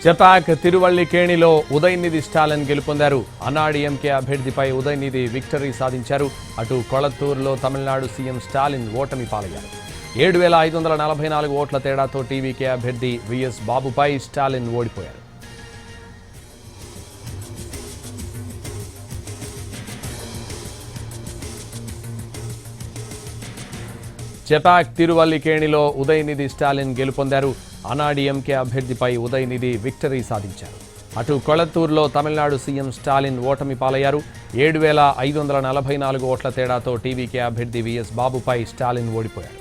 చెపాక్ తిరువల్లికేణిలో ఉదయనిధి స్టాలిన్ గెలుపొందారు. అన్నాడీఎంకే అభ్యర్థిపై ఉదయనిధి విక్టరీ సాధించారు. అటు కొళత్తూరులో తమిళనాడు సీఎం స్టాలిన్ ఓటమి పాలయ్యారు. 7,544 ఓట్ల తేడాతో టీవీకే అభ్యర్థి విఎస్ బాబుపై స్టాలిన్ ఓడిపోయారు. చెపాక్ తిరువల్లికేణిలో ఉదయనిధి స్టాలిన్ గెలుపొందారు. అన్నాడీఎంకే అభ్యర్థిపై ఉదయనిధి విక్టరీ సాధించారు. అటు కొళత్తూరులో తమిళనాడు సీఎం స్టాలిన్ ఓటమి పాలయ్యారు. 7,544 ఓట్ల తేడాతో టీవీకే అభ్యర్థి విఎస్ బాబుపై స్టాలిన్ ఓడిపోయారు.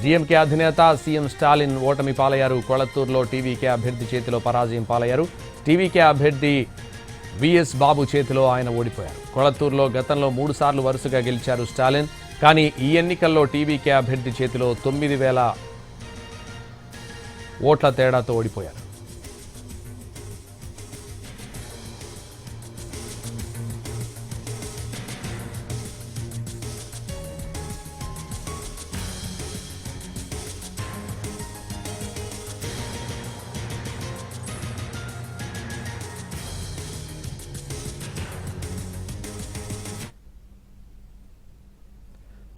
డీఎంకే అధినేత సీఎం స్టాలిన్ ఓటమి పాలయ్యారు. కొళత్తూరులో టీవీకే అభ్యర్థి చేతిలో పరాజయం పాలయ్యారు. టీవీకే అభ్యర్థి విఎస్ బాబు చేతిలో ఆయన ఓడిపోయారు. కొళత్తూరులో గతంలో 3 సార్లు వరుసగా గెలిచారు స్టాలిన్. కానీ ఈ ఎన్నికల్లో టీవీకే అభ్యర్థి చేతిలో 9,000 ఓట్ల తేడాతో ఓడిపోయారు.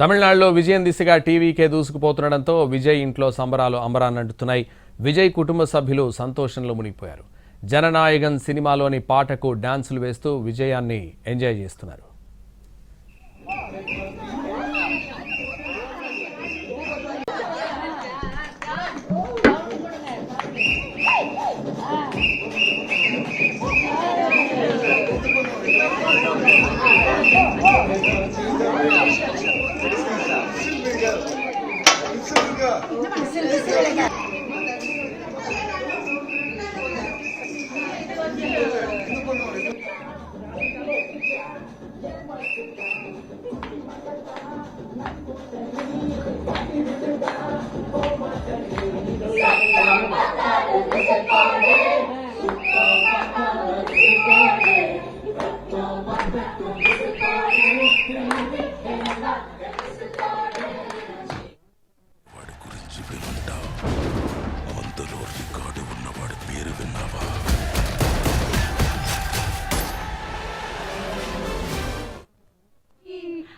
తమిళనాడులో విజయం దిశగా టీవీకే దూసుకుపోతుండటంతో విజయ్ ఇంట్లో సంబరాలు అంబరాన్నంటున్నాయి. విజయ్ కుటుంబ సభ్యులు సంతోషంలో మునిగిపోయారు. జననాయగన్ సినిమాలోని పాటకు డాన్సులు వేస్తూ విజయాన్ని ఎంజాయ్ చేస్తున్నారు.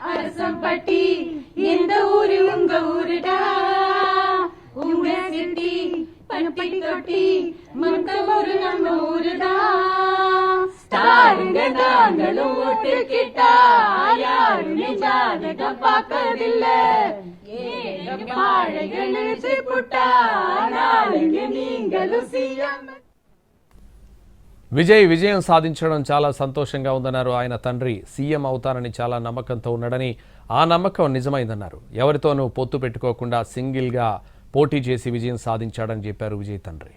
அரசம்பட்டி எந்த ஊரு உங்க ஊருடா, உங்க சிட்டி பட்டி தொட்டி மத்த ஊரு நம்ம ஊருடா. ஸ்டாருங்க நாங்களும் ஓட்டு கிட்டா யாருமே ஜாதகம் பார்க்கறதில்ல. பாழைகள் புட்டா நாளைக்கு நீங்களும் சீஎம். విజయం సాధించడం చాలా సంతోషంగా ఉందన్నారు ఆయన తండ్రి. సీఎం అవుతానని చాలా నమ్మకంతో ఉన్నాడని, ఆ నమ్మకం నిజమైందన్నారు. ఎవరితోనూ పొత్తు పెట్టుకోకుండా సింగిల్గా పోటీ చేసి విజయం సాధించాడని చెప్పారు విజయ్ తండ్రి.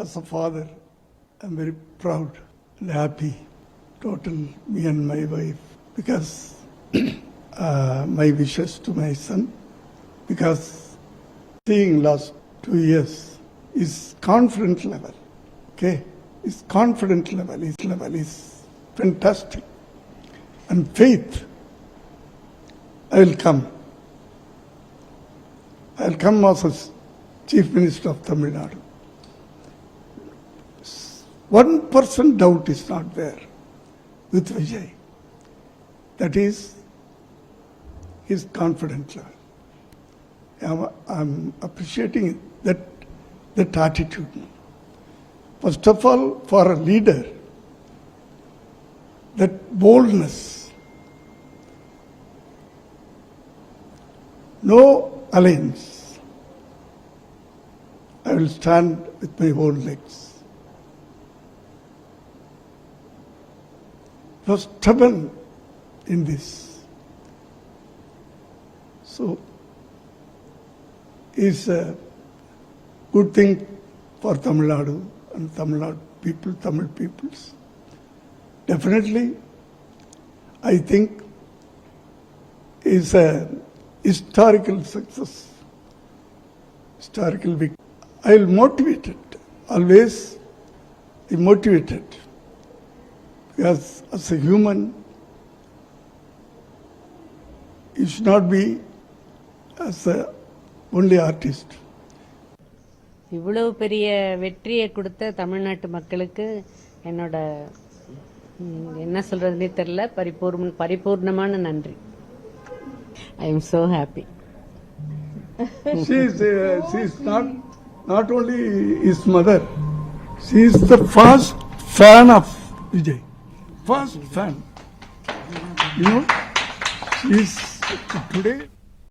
As a father, I'm very proud and happy, total me and my wife, because my wishes to my son, because seeing last 2 years, his confidence level, okay, his confidence level is fantastic, and faith. I'll come as a Chief Minister of Tamil Nadu. 1% doubt is not there with Vijay. That is his confidence level. I'm appreciating that attitude. First of all, for a leader, that boldness. No alliance. I will stand with my own legs. He was stubborn in this. So, it's a good thing for Tamil Nadu and Tamil peoples. Definitely, I think it's a historical success, historical victory. I'll motivate it, always be motivated, because as a human, you should not be as the only artist. இவ்வளவு பெரிய வெற்றியை கொடுத்த தமிழ்நாட்டு மக்களுக்கு என்னோட என்ன சொல்றதுனே தெரியல, பரிபூர்ணமான நன்றி. I am so happy. She is not only his mother, she is the first fan of Vijay. First fan. You know, she is today